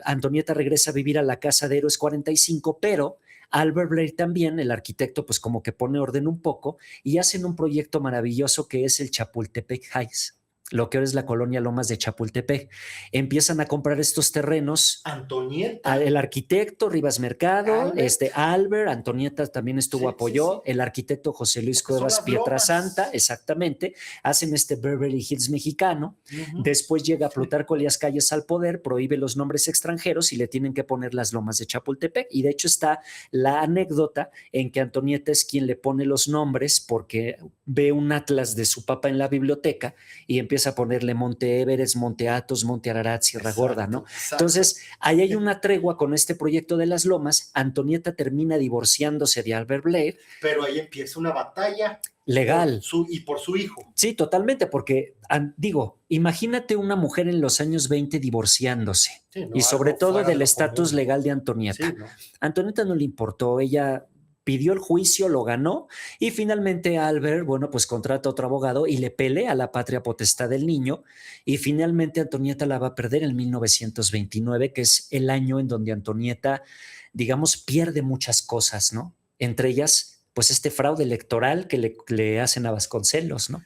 Antonieta regresa a vivir a la casa de Héroes 45, pero Albert Blair también, el arquitecto, pues como que pone orden un poco y hacen un proyecto maravilloso que es el Chapultepec Heights, lo que ahora es la colonia Lomas de Chapultepec. Empiezan a comprar estos terrenos. Antonieta. El arquitecto Rivas Mercado, Albert, Antonieta también apoyó, el arquitecto José Luis Cuevas Pietrasanta, exactamente, hacen este Beverly Hills mexicano. Después llega Plutarco Elías Calles al poder, prohíbe los nombres extranjeros y le tienen que poner las Lomas de Chapultepec. Y de hecho está la anécdota en que Antonieta es quien le pone los nombres porque ve un atlas de su papá en la biblioteca y empieza a ponerle Monte Everest, Monte Athos, Monte Ararat, Sierra Gorda, ¿no? Entonces, ahí hay una tregua con este proyecto de las Lomas. Antonieta termina divorciándose de Albert Blair. Pero ahí empieza una batalla legal. Y por su hijo. Sí, totalmente, porque digo, imagínate una mujer en los años 20 divorciándose, y sobre todo del estatus legal de Antonieta. Antonieta no le importó, ella pidió el juicio, lo ganó y finalmente Albert, bueno, pues contrata a otro abogado y le pelea a la patria potestad del niño y finalmente Antonieta la va a perder en 1929, que es el año en donde Antonieta, digamos, pierde muchas cosas, ¿no? Entre ellas, pues este fraude electoral que le hacen a Vasconcelos, ¿no?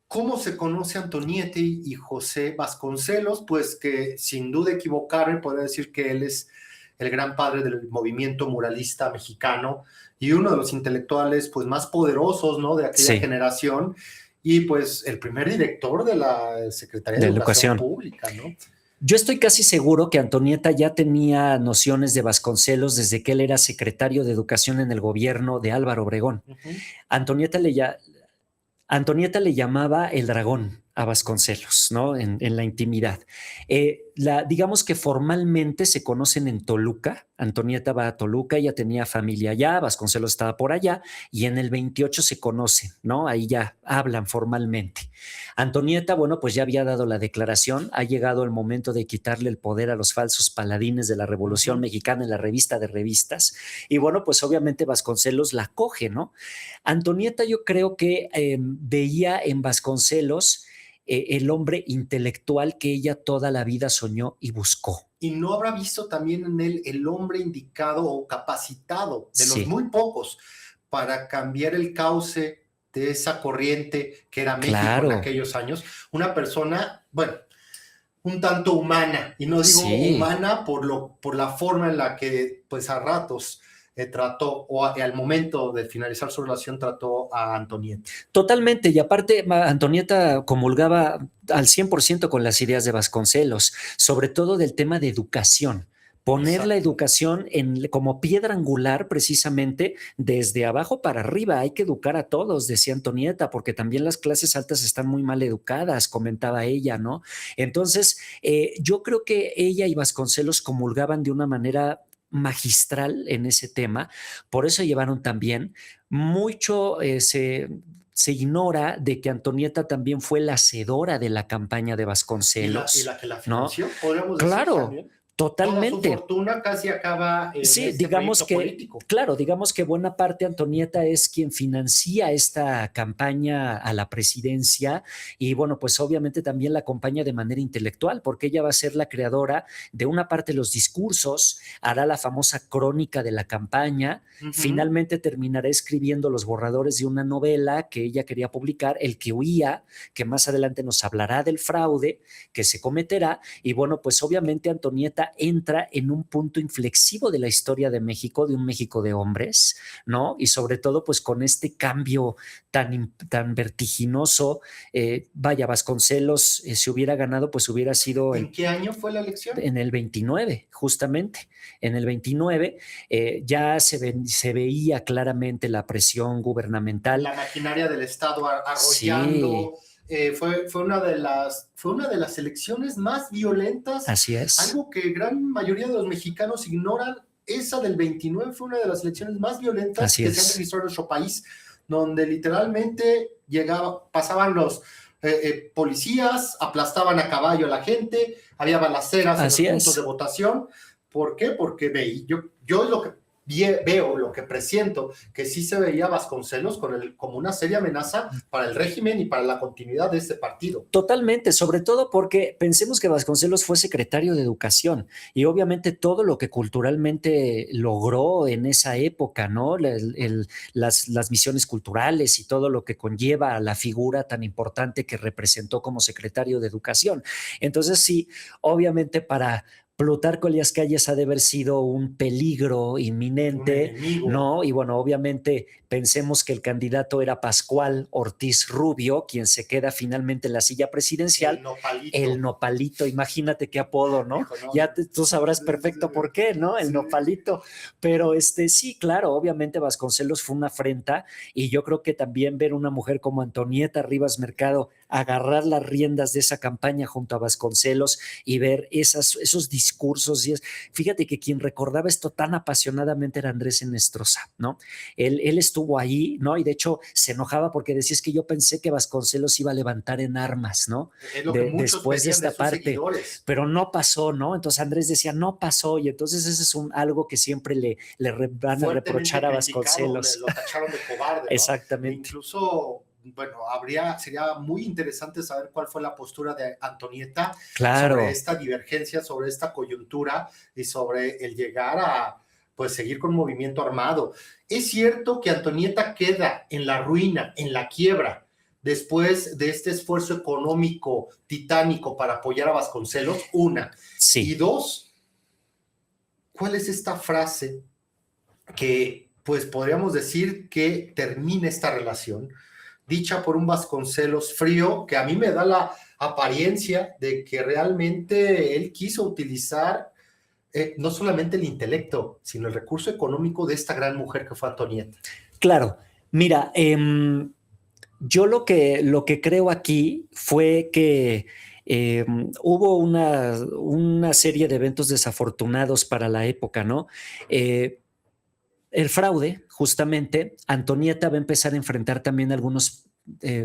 ¿Cómo se conoce Antonieta y José Vasconcelos? Pues que sin duda equivocarme, podría decir que él es el gran padre del movimiento muralista mexicano y uno de los intelectuales pues más poderosos, ¿no? De aquella generación. y pues el primer director de la Secretaría de Educación Pública, ¿no? Yo estoy casi seguro que Antonieta ya tenía nociones de Vasconcelos desde que él era secretario de Educación en el gobierno de Álvaro Obregón. Antonieta le llamaba el dragón a Vasconcelos, ¿no? En la intimidad. Digamos que formalmente se conocen en Toluca. Antonieta va a Toluca, ella tenía familia allá, Vasconcelos estaba por allá, y en el 28 se conocen, ¿no? Ahí ya hablan formalmente. Antonieta, bueno, pues ya había dado la declaración, ha llegado el momento de quitarle el poder a los falsos paladines de la Revolución Mexicana en la revista de revistas, y bueno, pues obviamente Vasconcelos la coge, ¿no? Antonieta yo creo que veía en Vasconcelos el hombre intelectual que ella toda la vida soñó y buscó. ¿Y no habrá visto también en él el hombre indicado o capacitado, de los muy pocos, para cambiar el cauce de esa corriente que era México en aquellos años? Una persona, bueno, un tanto humana, y no digo humana por la forma en la que, pues a ratos, trató, o al momento de finalizar su relación, trató a Antonieta. Totalmente, y aparte Antonieta comulgaba al 100% con las ideas de Vasconcelos, sobre todo del tema de educación. Poner la educación como piedra angular precisamente desde abajo para arriba. Hay que educar a todos, decía Antonieta, porque también las clases altas están muy mal educadas, comentaba ella, ¿no? Entonces, yo creo que ella y Vasconcelos comulgaban de una manera magistral en ese tema, por eso llevaron también mucho, se ignora de que Antonieta también fue la hacedora de la campaña de Vasconcelos. Y la que la financió, ¿no? Podríamos decir también. Totalmente. Toda su fortuna casi acaba en digamos que, político. Claro, digamos que buena parte Antonieta es quien financia esta campaña a la presidencia y bueno, pues obviamente también la acompaña de manera intelectual porque ella va a ser la creadora de una parte de los discursos, hará la famosa crónica de la campaña, finalmente terminará escribiendo los borradores de una novela que ella quería publicar, El que huía, que más adelante nos hablará del fraude que se cometerá y bueno, pues obviamente Antonieta entra en un punto inflexivo de la historia de México, de un México de hombres, ¿no? Y sobre todo, pues con este cambio tan vertiginoso, vaya, Vasconcelos, si hubiera ganado, pues hubiera sido... ¿En qué año fue la elección? En el 29, justamente. En el 29 ya se veía claramente la presión gubernamental. La maquinaria del Estado arrollando... Sí. Fue una de las elecciones más violentas. Así es. Algo que gran mayoría de los mexicanos ignoran. Esa del 29 fue una de las elecciones más violentas que se han registrado en nuestro país, donde literalmente pasaban los policías, aplastaban a caballo a la gente, había balaceras en los puntos de votación. ¿Por qué? Porque yo es lo que veo, lo que presiento, que sí se veía Vasconcelos como una seria amenaza para el régimen y para la continuidad de este partido. Totalmente, sobre todo porque pensemos que Vasconcelos fue secretario de Educación y obviamente todo lo que culturalmente logró en esa época, ¿no? Las misiones culturales y todo lo que conlleva a la figura tan importante que representó como secretario de Educación. Entonces sí, obviamente para Plutarco Elías Calles ha de haber sido un peligro inminente, ¿no? Y bueno, obviamente pensemos que el candidato era Pascual Ortiz Rubio, quien se queda finalmente en la silla presidencial. El Nopalito, imagínate qué apodo, ¿no? Hijo, no ya tú sabrás perfecto por qué, ¿no? El Nopalito. Pero sí, claro, obviamente Vasconcelos fue una afrenta y yo creo que también ver una mujer como Antonieta Rivas Mercado agarrar las riendas de esa campaña junto a Vasconcelos y ver esos discursos. Fíjate que quien recordaba esto tan apasionadamente era Andrés Enestrosa, ¿no? Él estuvo ahí, ¿no? Y de hecho se enojaba porque decía es que yo pensé que Vasconcelos iba a levantar en armas, ¿no? Después de esta parte, pero no pasó, ¿no? Entonces Andrés decía, no pasó, y entonces ese es algo que siempre le van a reprochar a Vasconcelos. Lo tacharon de cobarde, ¿no? Exactamente. E incluso... Bueno, sería muy interesante saber cuál fue la postura de Antonieta sobre esta divergencia, sobre esta coyuntura y sobre el llegar a pues seguir con movimiento armado. Es cierto que Antonieta queda en la ruina, en la quiebra, después de este esfuerzo económico titánico para apoyar a Vasconcelos, una. Sí. Y dos, ¿cuál es esta frase que pues podríamos decir que termina esta relación? dicha por un Vasconcelos frío, que a mí me da la apariencia de que realmente él quiso utilizar no solamente el intelecto, sino el recurso económico de esta gran mujer que fue Antonieta. Claro, mira, yo lo que creo aquí fue que hubo una serie de eventos desafortunados para la época, ¿no? El fraude, justamente, Antonieta va a empezar a enfrentar también algunos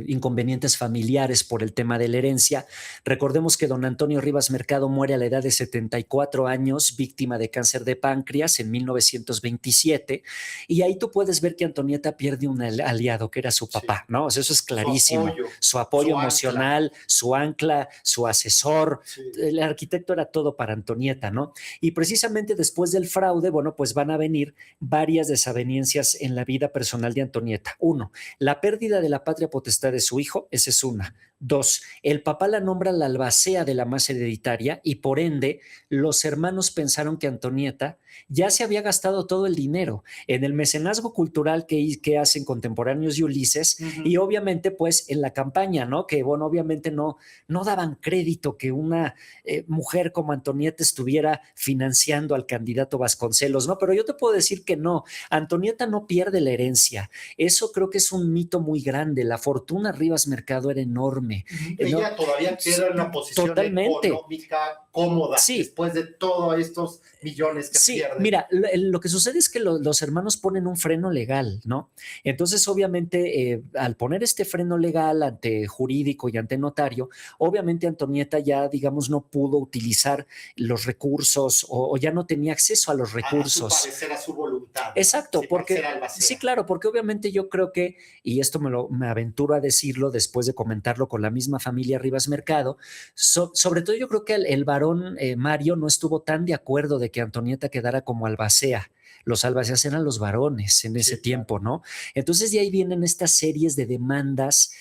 inconvenientes familiares por el tema de la herencia. Recordemos que don Antonio Rivas Mercado muere a la edad de 74 años, víctima de cáncer de páncreas en 1927, y ahí tú puedes ver que Antonieta pierde un aliado, que era su papá, ¿no? O sea, eso es clarísimo. Su apoyo emocional, ancla. Su ancla, su asesor. Sí. El arquitecto era todo para Antonieta, ¿no? Y precisamente después del fraude, bueno, pues van a venir varias desavenencias en la vida personal de Antonieta. Uno, la pérdida de la patria potestad de su hijo, esa es una. Dos, el papá la nombra la albacea de la masa hereditaria y por ende los hermanos pensaron que Antonieta ya se había gastado todo el dinero en el mecenazgo cultural que hacen contemporáneos de Ulises y obviamente pues en la campaña, ¿no? Que bueno, obviamente no daban crédito que una mujer como Antonieta estuviera financiando al candidato Vasconcelos, ¿no? Pero yo te puedo decir que no, Antonieta no pierde la herencia, eso creo que es un mito muy grande, la fortuna Rivas Mercado era enorme. Ella todavía queda en una posición económica cómoda después de todos estos millones que pierden. Mira, lo que sucede es que los hermanos ponen un freno legal, ¿no? Entonces, obviamente, al poner este freno legal ante jurídico y ante notario, obviamente Antonieta ya, digamos, no pudo utilizar los recursos o ya no tenía acceso a los recursos. A su parecer, a su voluntad. Exacto, porque sí, claro, porque obviamente yo creo que, y esto me aventuro a decirlo después de comentarlo con la misma familia Rivas Mercado, sobre todo yo creo que el varón Mario no estuvo tan de acuerdo de que Antonieta quedara como albacea. Los albaceas eran los varones en ese tiempo, ¿no? Entonces de ahí vienen estas series de demandas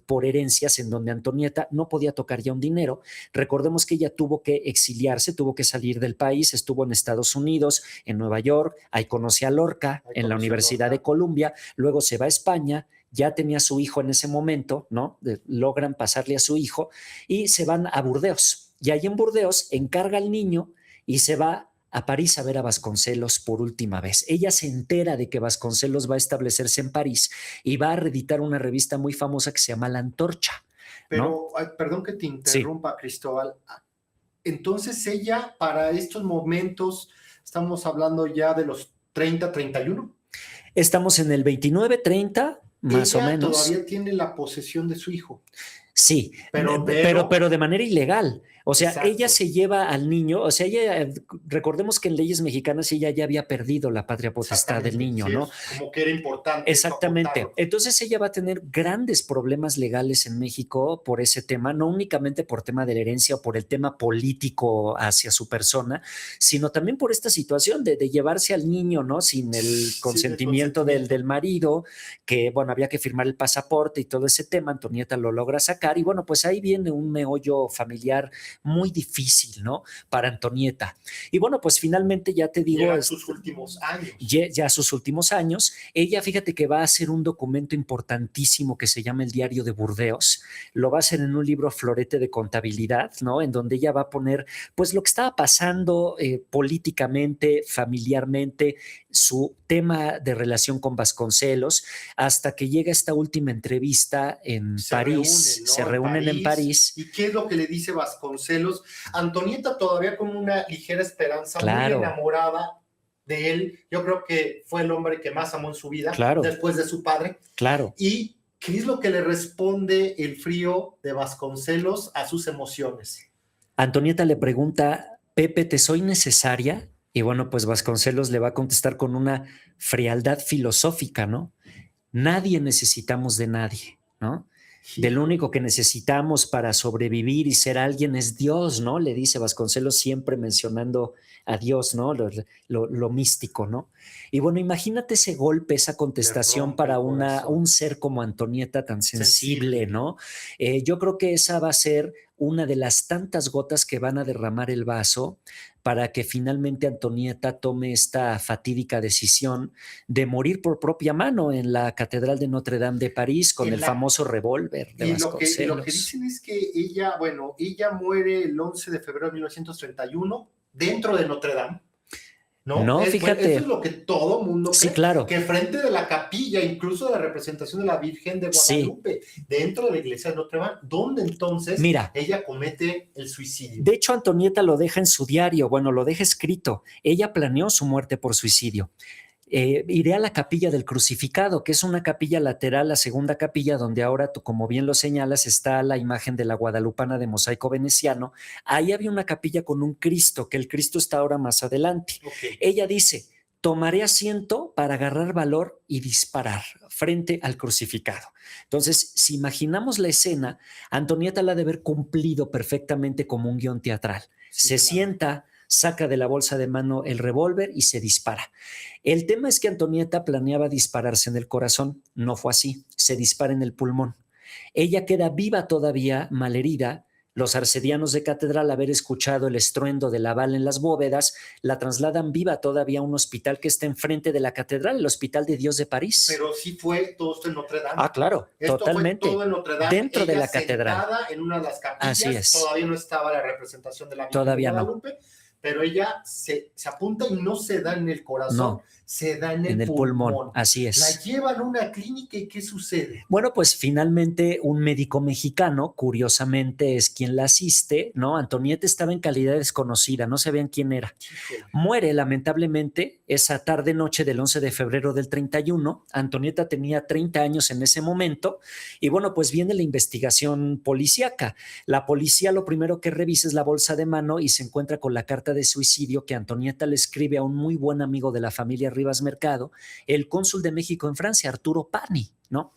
por herencias en donde Antonieta no podía tocar ya un dinero. Recordemos que ella tuvo que exiliarse, tuvo que salir del país, estuvo en Estados Unidos, en Nueva York, ahí conoció a Lorca en la Universidad de Columbia, luego se va a España, ya tenía su hijo en ese momento, ¿no? Logran pasarle a su hijo y se van a Burdeos. Y ahí en Burdeos encarga al niño y se va a París a ver a Vasconcelos por última vez. Ella se entera de que Vasconcelos va a establecerse en París y va a reeditar una revista muy famosa que se llama La Antorcha. Pero, perdón que te interrumpa, Cristóbal. Entonces ella, para estos momentos, estamos hablando ya de los 30, 31. Estamos en el 29, 30, más o menos. Todavía tiene la posesión de su hijo. Sí, pero de manera ilegal. O sea, exacto. Ella se lleva al niño, o sea, ella, recordemos que en leyes mexicanas ella ya había perdido la patria potestad del niño, sí, ¿no? Como que era importante. Exactamente. Entonces ella va a tener grandes problemas legales en México por ese tema, no únicamente por tema de la herencia o por el tema político hacia su persona, sino también por esta situación de llevarse al niño, ¿no? Sin el consentimiento del marido, que, bueno, había que firmar el pasaporte y todo ese tema. Antonieta lo logra sacar y, bueno, pues ahí viene un meollo familiar muy difícil, ¿no? Para Antonieta. Y bueno, pues finalmente ya te digo... Llegan sus últimos años. Ya sus últimos años. Ella, fíjate que va a hacer un documento importantísimo que se llama el Diario de Burdeos. Lo va a hacer en un libro florete de contabilidad, ¿no? En donde ella va a poner, pues, lo que estaba pasando políticamente, familiarmente, su tema de relación con Vasconcelos, hasta que llega esta última entrevista en París. Se reúnen en París. ¿Y qué es lo que le dice Vasconcelos? Antonieta todavía con una ligera esperanza, muy enamorada de él. Yo creo que fue el hombre que más amó en su vida, después de su padre. Claro. ¿Y qué es lo que le responde el frío de Vasconcelos a sus emociones? Antonieta le pregunta: Pepe, ¿te soy necesaria? Y bueno, pues Vasconcelos le va a contestar con una frialdad filosófica, ¿no? Nadie necesitamos de nadie, ¿no? Del único que necesitamos para sobrevivir y ser alguien es Dios, ¿no? Le dice Vasconcelos, siempre mencionando a Dios, ¿no? Lo místico, ¿no? Y bueno, imagínate ese golpe, esa contestación para un ser como Antonieta tan sensible, ¿no? Yo creo que esa va a ser una de las tantas gotas que van a derramar el vaso para que finalmente Antonieta tome esta fatídica decisión de morir por propia mano en la Catedral de Notre Dame de París con el famoso revólver de Vasconcelos. Lo que dicen es que ella muere el 11 de febrero de 1931 dentro de Notre Dame. No, fíjate. Eso es lo que todo mundo cree. Sí, claro. Que frente de la capilla, incluso de la representación de la Virgen de Guadalupe, dentro de la iglesia de Notre Dame, donde entonces ella comete el suicidio. De hecho, Antonieta lo deja en su diario, lo deja escrito. Ella planeó su muerte por suicidio. Iré a la capilla del crucificado, que es una capilla lateral, la segunda capilla, donde ahora tú, como bien lo señalas, está la imagen de la guadalupana de mosaico veneciano. Ahí había una capilla con un Cristo, que el Cristo está ahora más adelante. Okay. Ella dice: tomaré asiento para agarrar valor y disparar frente al crucificado. Entonces, si imaginamos la escena, Antonieta la ha de haber cumplido perfectamente como un guión teatral. Se sienta, saca de la bolsa de mano el revólver y se dispara. El tema es que Antonieta planeaba dispararse en el corazón. No fue así. Se dispara en el pulmón. Ella queda viva todavía, malherida. Los arcedianos de catedral, al haber escuchado el estruendo de la bala en las bóvedas, la trasladan viva todavía a un hospital que está enfrente de la catedral, el Hospital de Dios de París. Pero sí fue todo esto en Notre Dame. Ah, claro, esto totalmente. Fue todo en Notre Dame. Dentro de la catedral. En una de las capillas. Así es. Todavía no estaba la representación de la Virgen todavía de Guadalupe, pero ella se apunta y no se da en el corazón, se da en el pulmón. Así es. La llevan a una clínica y ¿qué sucede? Bueno, pues finalmente un médico mexicano, curiosamente, es quien la asiste, ¿no? Antonieta estaba en calidad desconocida, no sabían quién era. Muere lamentablemente esa tarde-noche del 11 de febrero del 31. Antonieta tenía 30 años en ese momento y bueno, pues viene la investigación policíaca. La policía lo primero que revisa es la bolsa de mano y se encuentra con la carta de suicidio que Antonieta le escribe a un muy buen amigo de la familia Rivas Mercado, el cónsul de México en Francia, Arturo Pani, ¿no?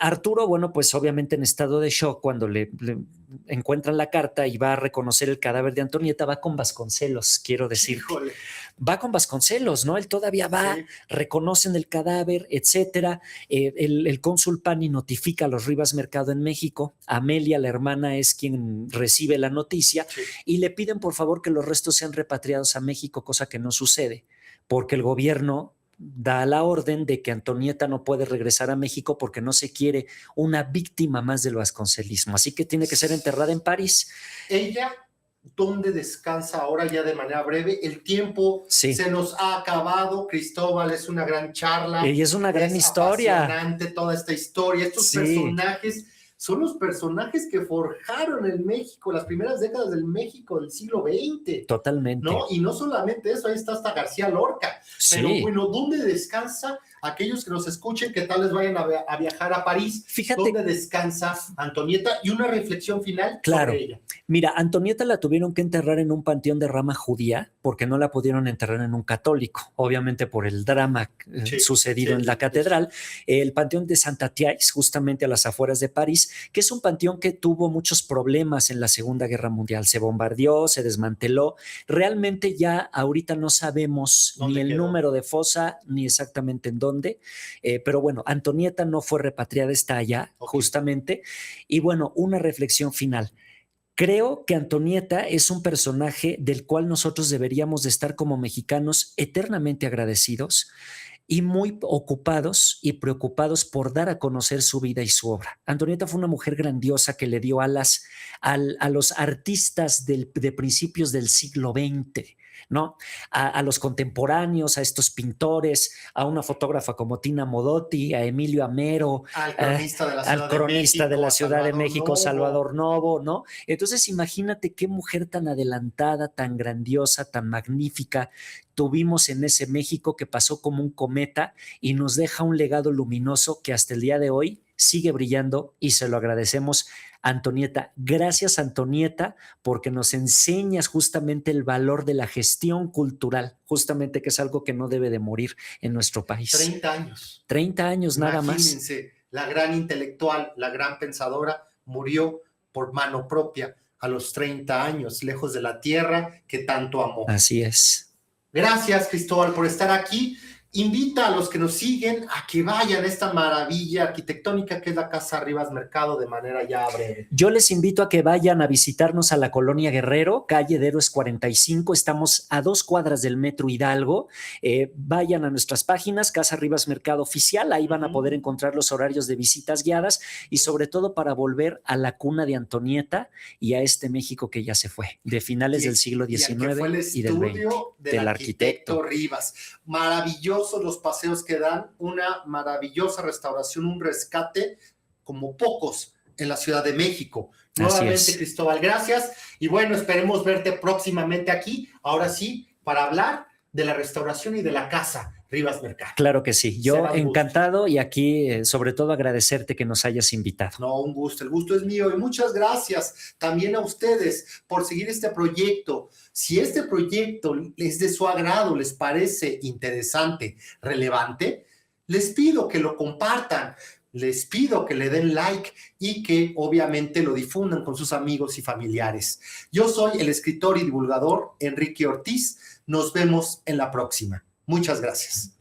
Arturo, bueno, pues obviamente en estado de shock cuando le encuentran la carta y va a reconocer el cadáver de Antonieta, va con Vasconcelos, quiero decir. Va con Vasconcelos, ¿no? Él todavía va, reconocen el cadáver, etcétera. El cónsul Pani notifica a los Rivas Mercado en México. Amelia, la hermana, es quien recibe la noticia y le piden por favor que los restos sean repatriados a México, cosa que no sucede, porque el gobierno da la orden de que Antonieta no puede regresar a México porque no se quiere una víctima más del vasconcelismo, así que tiene que ser enterrada en París. Ella, ¿dónde descansa ahora ya de manera breve? El tiempo se nos ha acabado, Cristóbal, es una gran charla. Y es una gran historia. Apasionante toda esta historia, estos personajes son los personajes que forjaron el México, las primeras décadas del México del siglo XX. Totalmente. ¿No? Y no solamente eso, ahí está hasta García Lorca. Pero bueno, ¿dónde descansa aquellos que nos escuchen, que tal vez vayan a viajar a París? Fíjate, ¿dónde descansa Antonieta? Y una reflexión final sobre ella. Mira, Antonieta la tuvieron que enterrar en un panteón de rama judía porque no la pudieron enterrar en un católico, obviamente por el drama sucedido en la catedral. El panteón de Santa Thais, justamente a las afueras de París, que es un panteón que tuvo muchos problemas en la Segunda Guerra Mundial. Se bombardeó, se desmanteló. Realmente ya ahorita no sabemos ni el número de fosa ni exactamente en dónde, pero bueno, Antonieta no fue repatriada, está allá justamente. Y bueno, una reflexión final. Creo que Antonieta es un personaje del cual nosotros deberíamos de estar como mexicanos eternamente agradecidos y muy ocupados y preocupados por dar a conocer su vida y su obra. Antonieta fue una mujer grandiosa que le dio alas a los artistas de principios del siglo XX, ¿no? A los contemporáneos, a estos pintores, a una fotógrafa como Tina Modotti, a Emilio Amero, al cronista de la Ciudad de México, Salvador Novo, ¿no? Entonces imagínate qué mujer tan adelantada, tan grandiosa, tan magnífica tuvimos en ese México que pasó como un cometa y nos deja un legado luminoso que hasta el día de hoy sigue brillando y se lo agradecemos, Antonieta. Gracias, Antonieta, porque nos enseñas justamente el valor de la gestión cultural, justamente que es algo que no debe de morir en nuestro país. 30 años. 30 años nada más. Imagínense, la gran intelectual, la gran pensadora, murió por mano propia a los 30 años, lejos de la tierra que tanto amó. Así es. Gracias, Cristóbal, por estar aquí. invita a los que nos siguen a que vayan a esta maravilla arquitectónica que es la Casa Rivas Mercado de manera ya breve. Yo les invito a que vayan a visitarnos a la Colonia Guerrero, calle de Héroes 45. Estamos a 2 cuadras del Metro Hidalgo. Vayan a nuestras páginas, Casa Rivas Mercado Oficial. Ahí van a poder encontrar los horarios de visitas guiadas y sobre todo para volver a la cuna de Antonieta y a este México que ya se fue, de finales del siglo XIX y del XX. Del arquitecto Rivas. Maravillosos los paseos que dan, una maravillosa restauración, un rescate como pocos en la Ciudad de México. Nuevamente, Cristóbal, gracias. Y bueno, esperemos verte próximamente aquí, ahora sí, para hablar de la restauración y de la Casa Rivas Mercado. Claro que sí, yo encantado y aquí sobre todo agradecerte que nos hayas invitado. No, un gusto, el gusto es mío y muchas gracias también a ustedes por seguir este proyecto. Si este proyecto es de su agrado, les parece interesante, relevante, les pido que lo compartan, les pido que le den like y que obviamente lo difundan con sus amigos y familiares. Yo soy el escritor y divulgador Enrique Ortiz. Nos vemos en la próxima. Muchas gracias.